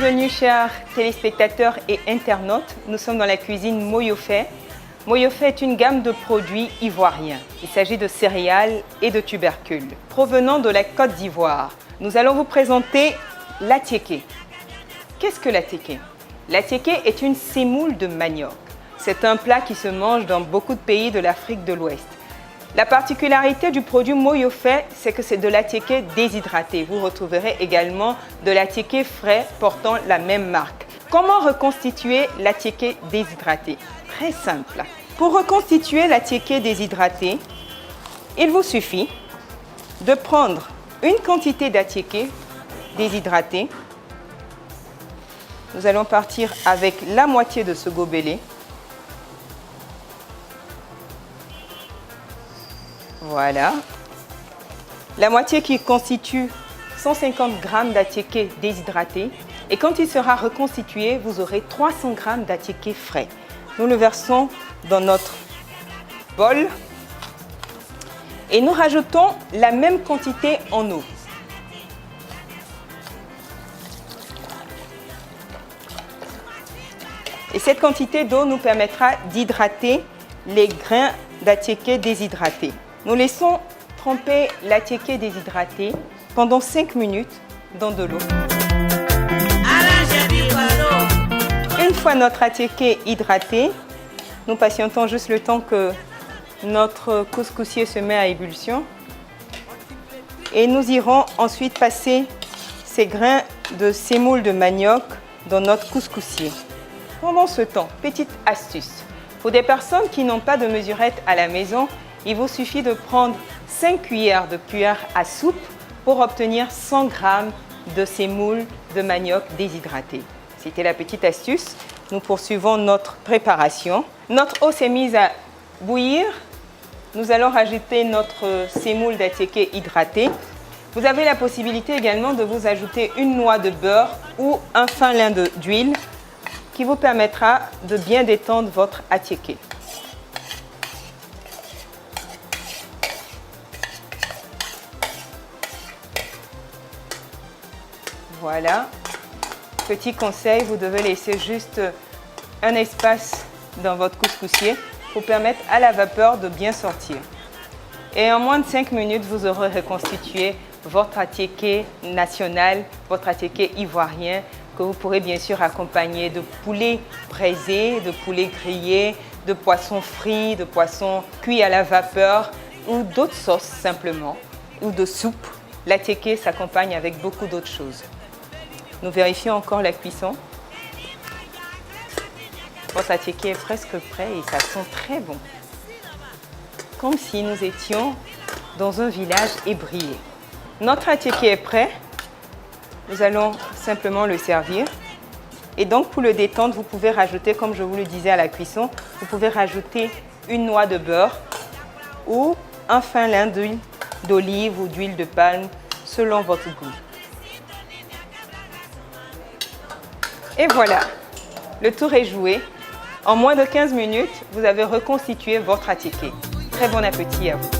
Bienvenue chers téléspectateurs et internautes, nous sommes dans la cuisine Moyofait. Moyofait est une gamme de produits ivoiriens. Il s'agit de céréales et de tubercules. Provenant de la Côte d'Ivoire, nous allons vous présenter l'atiéké. Qu'est-ce que l'atiéké? L'atiéké est une sémoule de manioc. C'est un plat qui se mange dans beaucoup de pays de l'Afrique de l'Ouest. La particularité du produit Moyofait, c'est que c'est de l'atiéké déshydraté. Vous retrouverez également de l'atiéké frais portant la même marque. Comment reconstituer l'atiéké déshydraté? Très simple. Pour reconstituer l'atiéké déshydraté, il vous suffit de prendre une quantité d'atiéké déshydraté. Nous allons partir avec la moitié de ce gobelet. Voilà. La moitié qui constitue 150 g d'atiéké déshydraté. Et quand il sera reconstitué, vous aurez 300 g d'atiéké frais. Nous le versons dans notre bol et nous rajoutons la même quantité en eau. Et cette quantité d'eau nous permettra d'hydrater les grains d'atiéké déshydraté. Nous laissons tremper l'atiéké déshydraté pendant 5 minutes dans de l'eau. Une fois notre atiéké hydraté, nous patientons juste le temps que notre couscoussier se met à ébullition. Et nous irons ensuite passer ces grains de sémoule de manioc dans notre couscoussier. Pendant ce temps, petite astuce. Pour des personnes qui n'ont pas de mesurette à la maison, il vous suffit de prendre 5 cuillères de cuillère à soupe pour obtenir 100 g de sémoule de manioc déshydraté. C'était la petite astuce. Nous poursuivons notre préparation. Notre eau s'est mise à bouillir. Nous allons rajouter notre sémoule d'atiéké hydraté. Vous avez la possibilité également de vous ajouter une noix de beurre ou un fin lin d'huile qui vous permettra de bien détendre votre atiéké. Voilà. Petit conseil, vous devez laisser juste un espace dans votre couscoussier pour permettre à la vapeur de bien sortir. Et en moins de 5 minutes, vous aurez reconstitué votre atiéké national, votre atiéké ivoirien, que vous pourrez bien sûr accompagner de poulet braisé, de poulet grillé, de poisson frit, de poisson cuit à la vapeur ou d'autres sauces simplement, ou de soupe. L'atiéké s'accompagne avec beaucoup d'autres choses. Nous vérifions encore la cuisson. Votre atiéké est presque prêt et ça sent très bon. Comme si nous étions dans un village ébrié. Notre atiéké est prêt. Nous allons simplement le servir. Et donc pour le détendre, vous pouvez rajouter, comme je vous le disais à la cuisson, vous pouvez rajouter une noix de beurre ou un fin lin d'huile d'olive ou d'huile de palme selon votre goût. Et voilà, le tour est joué. En moins de 15 minutes, vous avez reconstitué votre atiéké. Très bon appétit à vous.